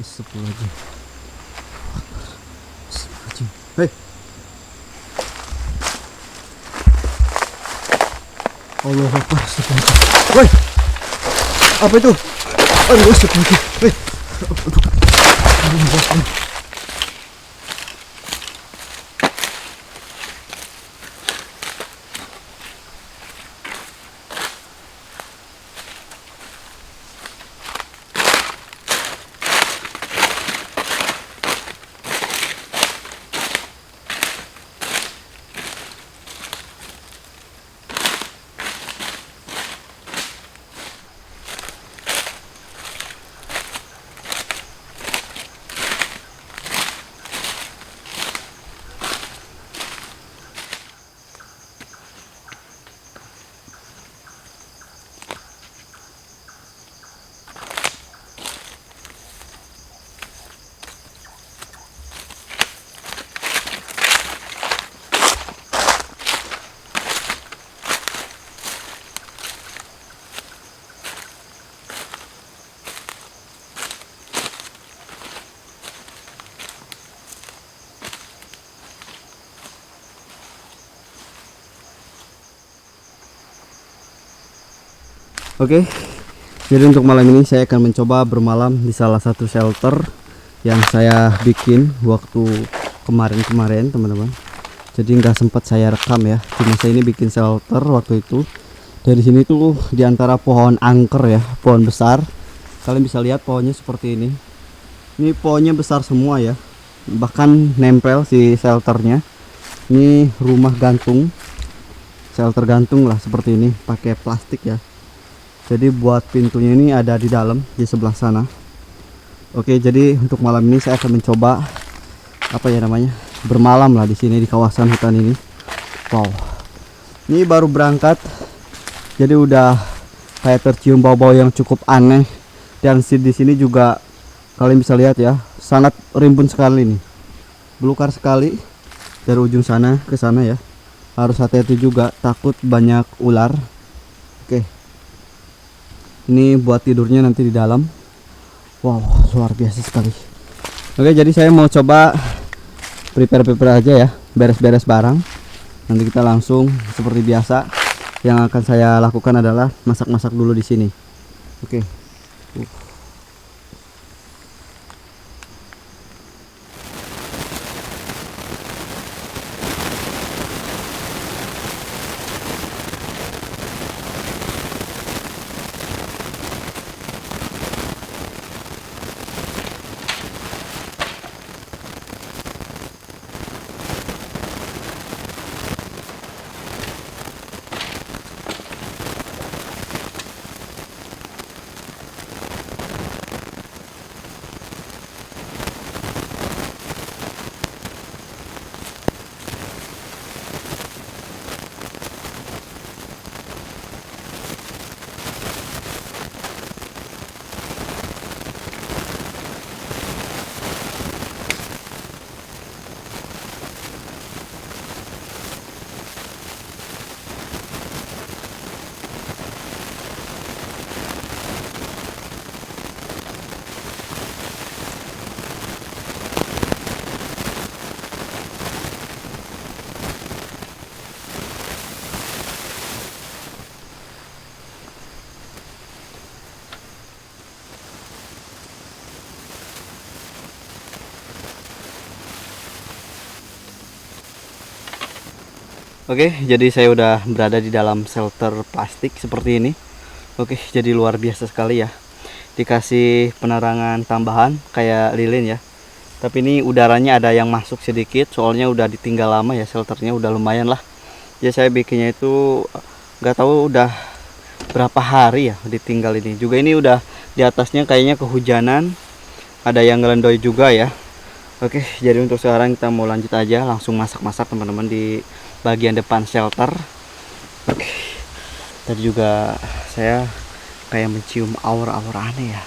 Astagfirullahaladzim. Astagfirullahaladzim. Hei. Allah Akbar. Astagfirullahaladzim. Woi. Apa itu? Aduh, astagfirullahaladzim. Hei. Aduh. Oke, jadi untuk malam ini saya akan mencoba bermalam di salah satu shelter yang saya bikin waktu kemarin-kemarin, teman-teman. Jadi nggak sempat saya rekam ya. Cuma saya ini bikin shelter waktu itu. Dari sini tuh di antara pohon angker ya, pohon besar. Kalian bisa lihat pohonnya seperti ini. Ini pohonnya besar semua ya. Bahkan nempel si shelternya. Ini rumah gantung, shelter gantung lah seperti ini, pakai plastik ya. Jadi buat pintunya ini ada di dalam di sebelah sana. Oke, jadi untuk malam ini saya akan mencoba apa ya namanya, bermalam lah di sini di kawasan hutan ini. Wow, ini baru berangkat, jadi udah kayak tercium bau-bau yang cukup aneh. Dan di sini juga kalian bisa lihat ya, sangat rimbun sekali nih, belukar sekali dari ujung sana ke sana ya. Harus hati-hati juga, takut banyak ular. Oke. Ini buat tidurnya nanti di dalam. Wow, luar biasa sekali. Oke, jadi saya mau coba prepare aja ya, beres-beres barang. Nanti kita langsung seperti biasa. Yang akan saya lakukan adalah masak-masak dulu di sini. Oke. Oke, jadi saya udah berada di dalam shelter plastik seperti ini. Oke, jadi luar biasa sekali ya. Dikasih penerangan tambahan kayak lilin ya. Tapi ini udaranya ada yang masuk sedikit, soalnya udah ditinggal lama ya, shelternya udah lumayan lah. Jadi saya bikinnya itu nggak tahu udah berapa hari ya ditinggal ini. Juga ini udah di atasnya kayaknya kehujanan, ada yang ngelendoy juga ya. Oke, jadi untuk sekarang kita mau lanjut aja, langsung masak-masak teman-teman di bagian depan shelter. Oke, tadi juga saya kayak mencium aura-aura aneh ya.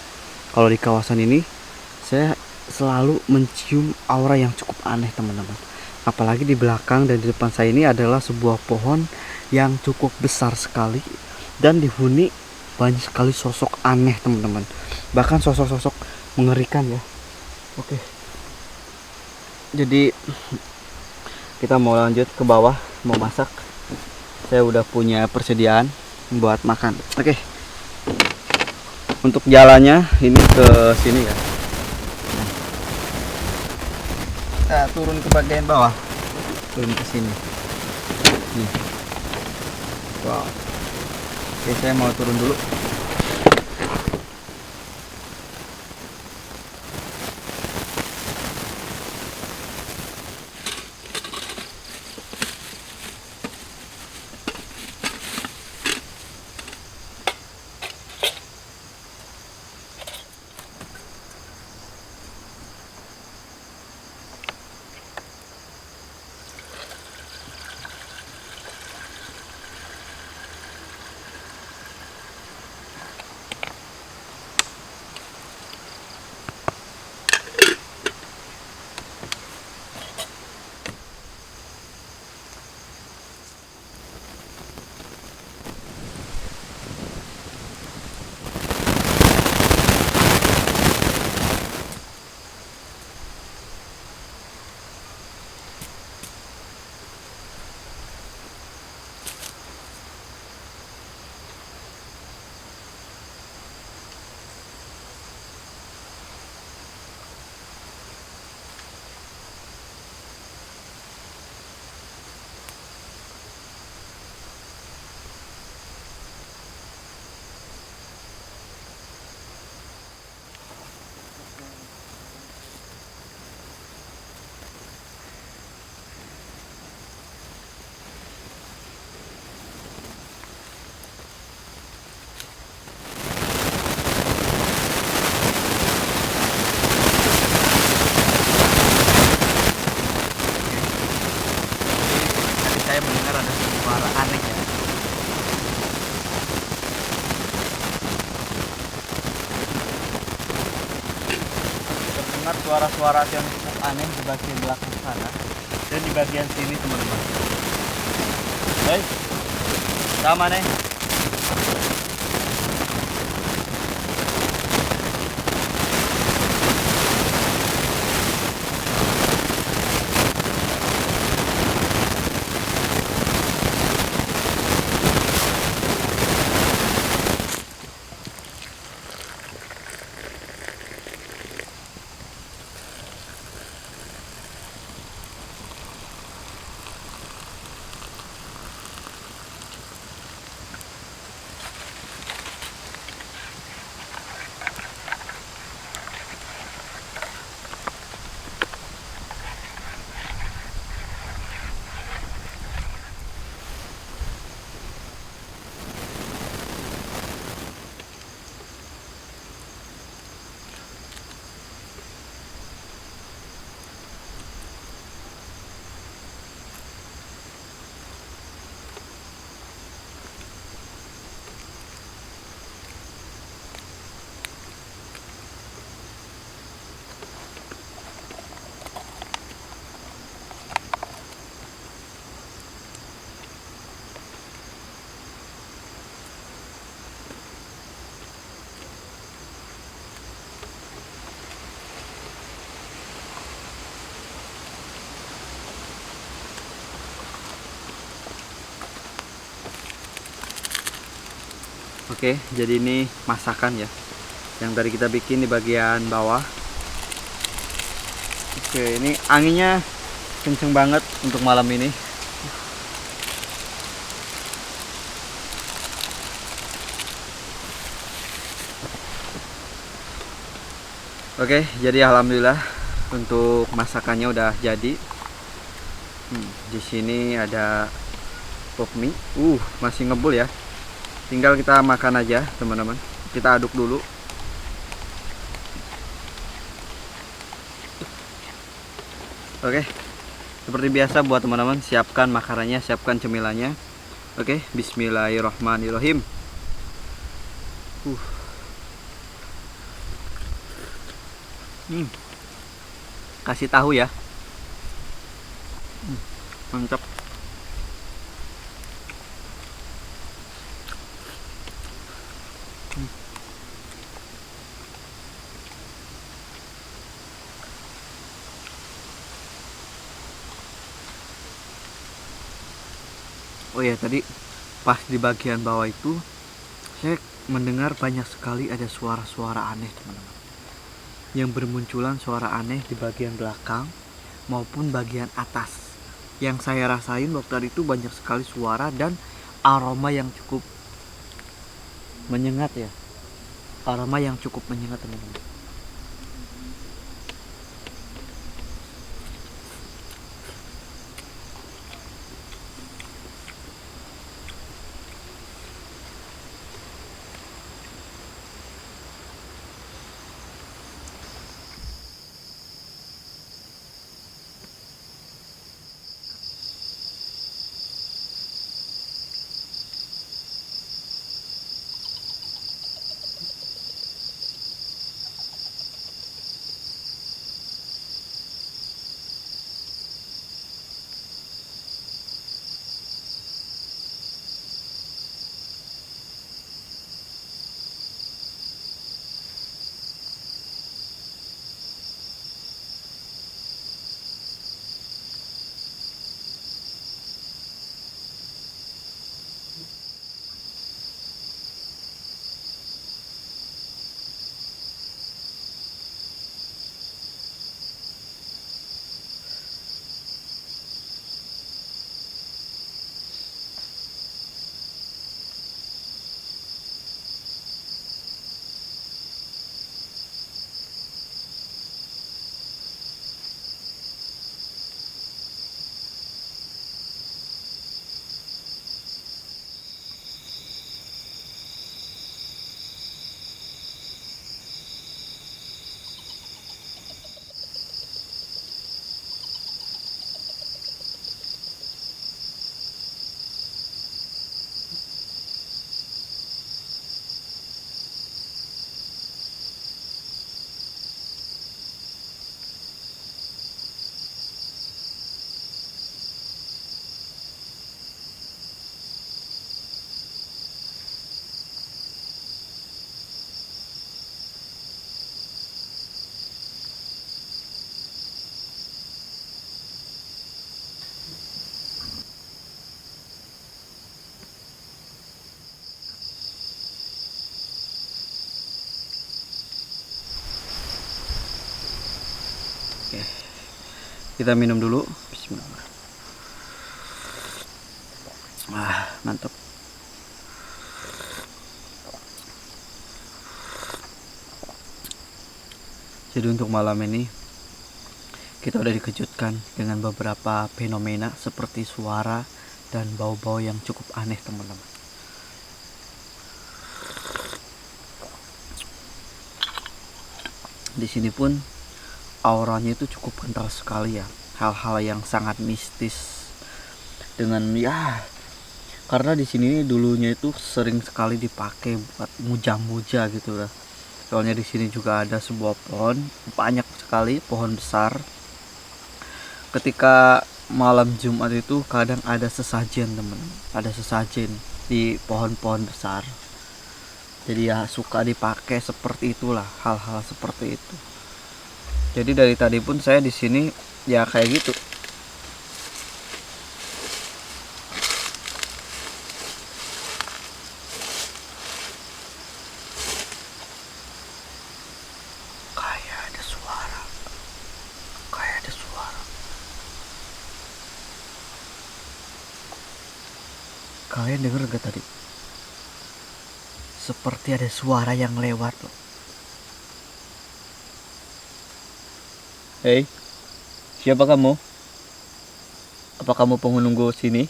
Kalau di kawasan ini saya selalu mencium aura yang cukup aneh teman-teman. Apalagi di belakang dan di depan saya ini adalah sebuah pohon yang cukup besar sekali dan dihuni banyak sekali sosok aneh teman-teman. Bahkan sosok-sosok mengerikan ya. Oke, jadi kita mau lanjut ke bawah, mau masak. Saya udah punya persediaan buat makan. Oke, untuk jalannya ini ke sini ya. Nah, turun ke bagian bawah, turun ke sini. Nih. Wow. Oke, saya mau turun dulu. Saya mendengar ada suara aneh ya. Terdengar suara-suara yang cukup aneh di bagian belakang sana dan di bagian sini, teman-teman. Baik, sama nih. Oke, jadi ini masakan ya, yang tadi kita bikin di bagian bawah. Oke, ini anginnya kenceng banget untuk malam ini. Oke, jadi alhamdulillah untuk masakannya udah jadi. Di sini ada pop mie. Masih ngebul ya. Tinggal kita makan aja, teman-teman. Kita aduk dulu. Oke, seperti biasa buat teman-teman, siapkan makanannya, siapkan cemilannya. Oke, bismillahirrahmanirrahim. Kasih tahu ya. Mantap. Oh ya, tadi pas di bagian bawah itu saya mendengar banyak sekali ada suara-suara aneh, teman-teman. Yang bermunculan suara aneh di bagian belakang maupun bagian atas. Yang saya rasain waktu itu banyak sekali suara dan aroma yang cukup menyengat ya. Aroma yang cukup menyengat, teman-teman. Oke, kita minum dulu. Bismillah. Mantap. Jadi untuk malam ini kita udah dikejutkan dengan beberapa fenomena seperti suara dan bau-bau yang cukup aneh, teman-teman. Di sini pun auranya itu cukup kental sekali ya, hal-hal yang sangat mistis dengan ya, karena di sini dulunya itu sering sekali dipakai buat muja-muja gitu lah. Soalnya di sini juga ada sebuah pohon, banyak sekali pohon besar. Ketika malam Jumat itu kadang ada sesajen, teman-teman, ada sesajen di pohon-pohon besar. Jadi ya suka dipakai seperti itulah, hal-hal seperti itu. Jadi dari tadi pun saya di sini ya kayak gitu. Kayak ada suara. Kayak ada suara. Kalian denger gak tadi? Seperti ada suara yang lewat loh. Hei, siapa kamu? Apa kamu penghuni sini?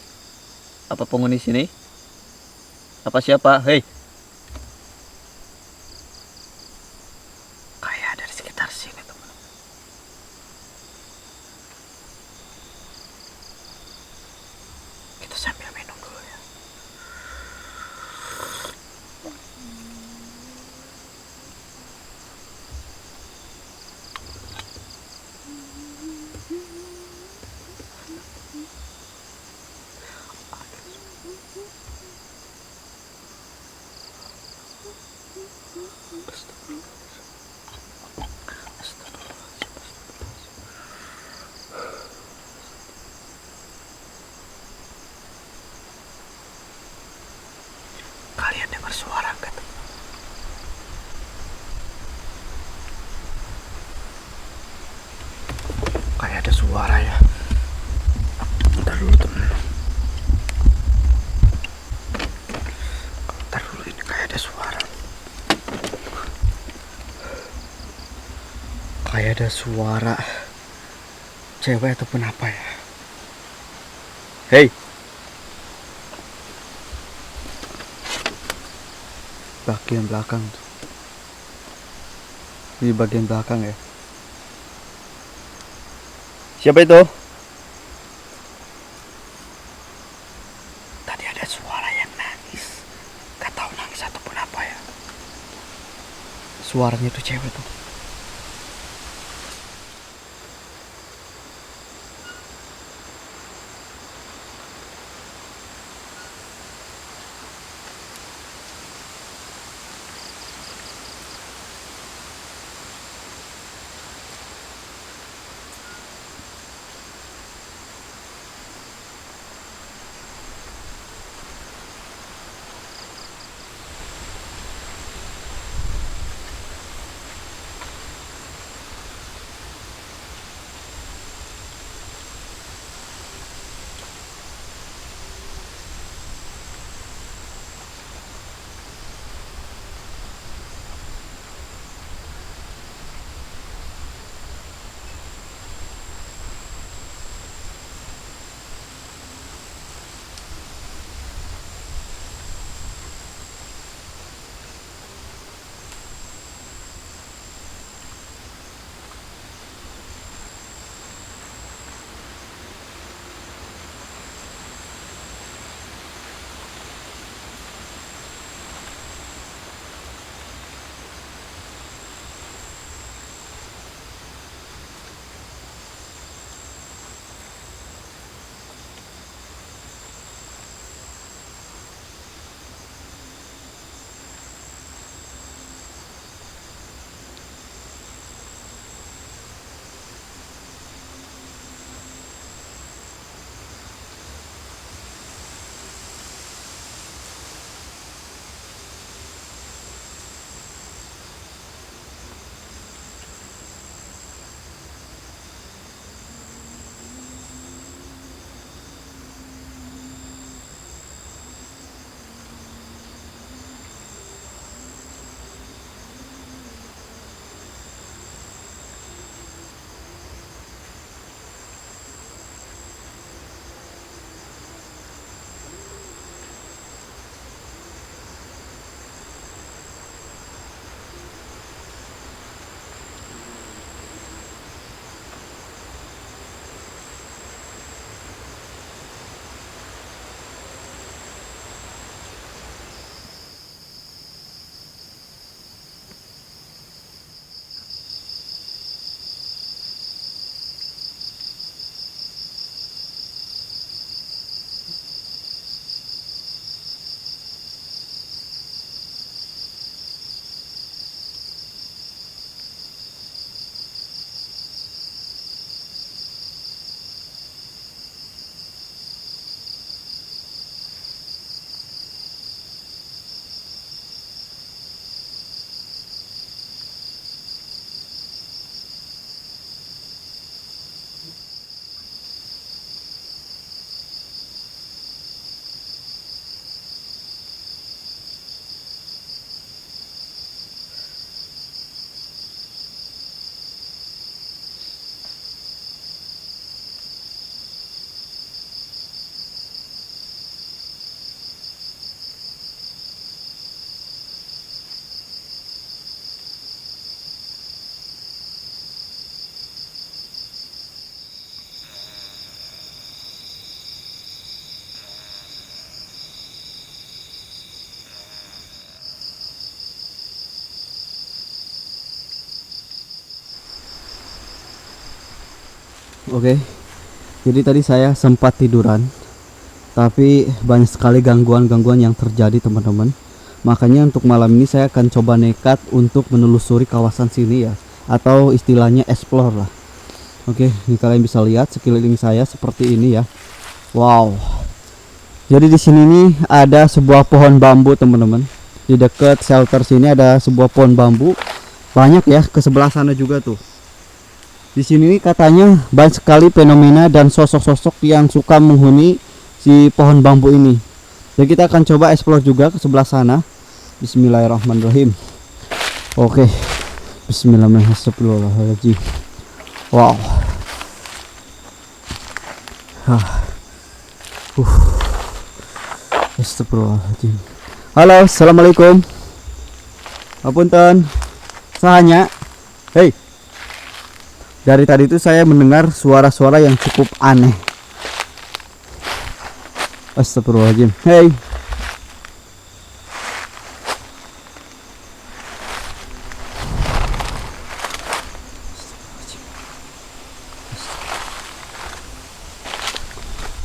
Apa penghuni sini? Apa siapa? Hei. Kayak ada di sekitar sini, teman-teman. Kita sambil minum dulu ya. suara gitu. Kayak ada suara ya. Bentar dulu teman. Bentar dulu, ini kayak ada suara. Kayak ada suara cewek ataupun apa ya. Hei, bagian belakang tuh. Di bagian belakang ya. Siapa itu? Tadi ada suara yang nangis. Gak tahu nangis ataupun apa ya. Suaranya tuh cewek tuh. Oke, jadi tadi saya sempat tiduran, tapi banyak sekali gangguan-gangguan yang terjadi teman-teman. Makanya untuk malam ini saya akan coba nekat untuk menelusuri kawasan sini ya, atau istilahnya explore lah. Oke, ini kalian bisa lihat sekeliling saya seperti ini ya. Wow. Jadi di sini nih ada sebuah pohon bambu teman-teman. Di dekat shelter sini ada sebuah pohon bambu. Banyak ya, ke sebelah sana juga tuh. Di sini katanya banyak sekali fenomena dan sosok-sosok yang suka menghuni si pohon bambu ini. Jadi kita akan coba explore juga ke sebelah sana. Bismillahirrahmanirrahim. Oke. Bismillahirrahmanirrahim. Wow. Astagfirullahaladzim. Halo, assalamualaikum. Apunten. Sahanya. Hei. Dari tadi itu saya mendengar suara-suara yang cukup aneh. Astagfirullahaladzim. Hei.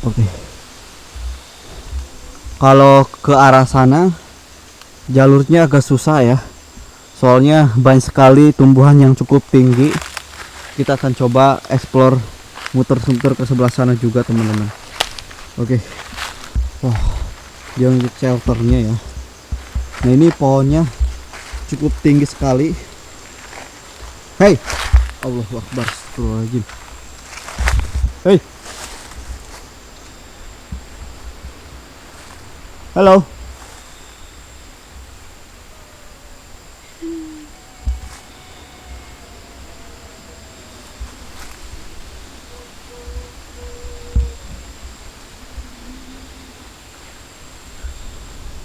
Oke. Kalau ke arah sana jalurnya agak susah ya. Soalnya banyak sekali tumbuhan yang cukup tinggi. Kita akan coba explore muter-muter ke sebelah sana juga, teman-teman. Oke. Wah, yang shelternya ya. Nah, ini pohonnya cukup tinggi sekali. Hei. Allahu Akbar. Astagfirullahaladzim. Hei. Halo.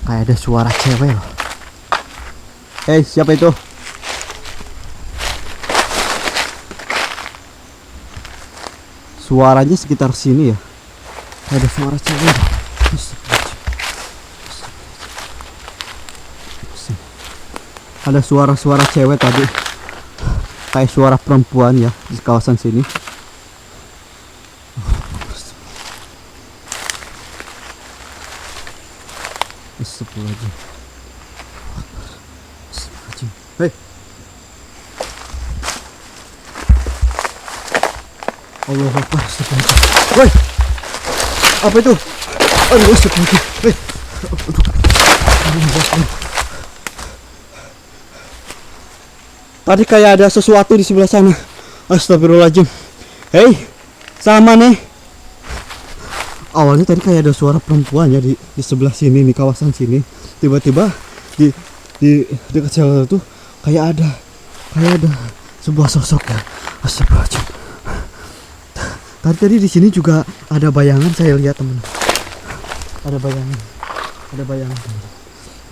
Kayak ada suara cewek loh. Siapa itu? Suaranya sekitar sini ya. Kayak ada suara cewek. Ada suara-suara cewek tadi, kayak suara perempuan ya di kawasan sini. Astagfirullahaladzim. Hei. Allahu Akbar. Astagfirullahaladzim. Woi, apa itu? Aduh, astagfirullahaladzim. Hei. Tadi kayak ada sesuatu di sebelah sana. Astagfirullahaladzim. Hei, sama nih. Awalnya tadi kayak ada suara perempuan ya di sebelah sini, di kawasan sini. Tiba-tiba di dekat shelter tuh kayak ada sebuah sosok ya. Astagfirullahaladzim. Tadi di sini juga ada bayangan, saya lihat, teman. Ada bayangan.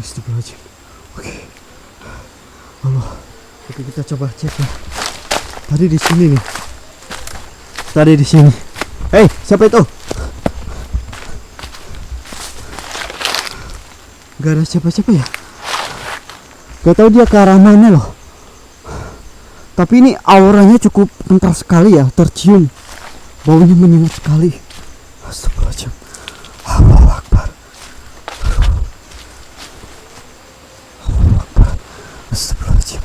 Astagfirullahaladzim. Oke. Allah. Oke, kita coba cek ya. Tadi di sini nih. Hei, siapa itu? Gak ada siapa-siapa ya. Gak tahu dia ke arah mana loh. Tapi ini auranya cukup kental sekali ya, tercium. Baunya menyengat sekali. Astagfirullahaladzim. Allahu Akbar. Astagfirullahaladzim.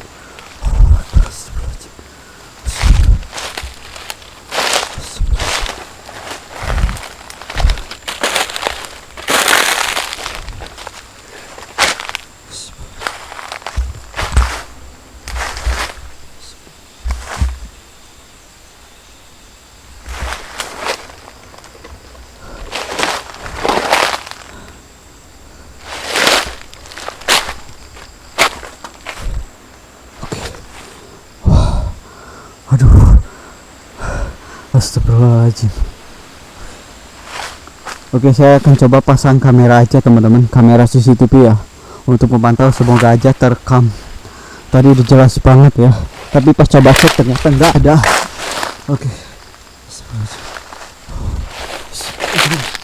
Astagfirullahaladzim. Oke, saya akan coba pasang kamera aja, teman-teman, kamera CCTV ya, untuk memantau. Semoga aja terekam. Tadi udah jelas banget ya, tapi pas coba cek ternyata nggak ada. Oke. Astagfirullahaladzim.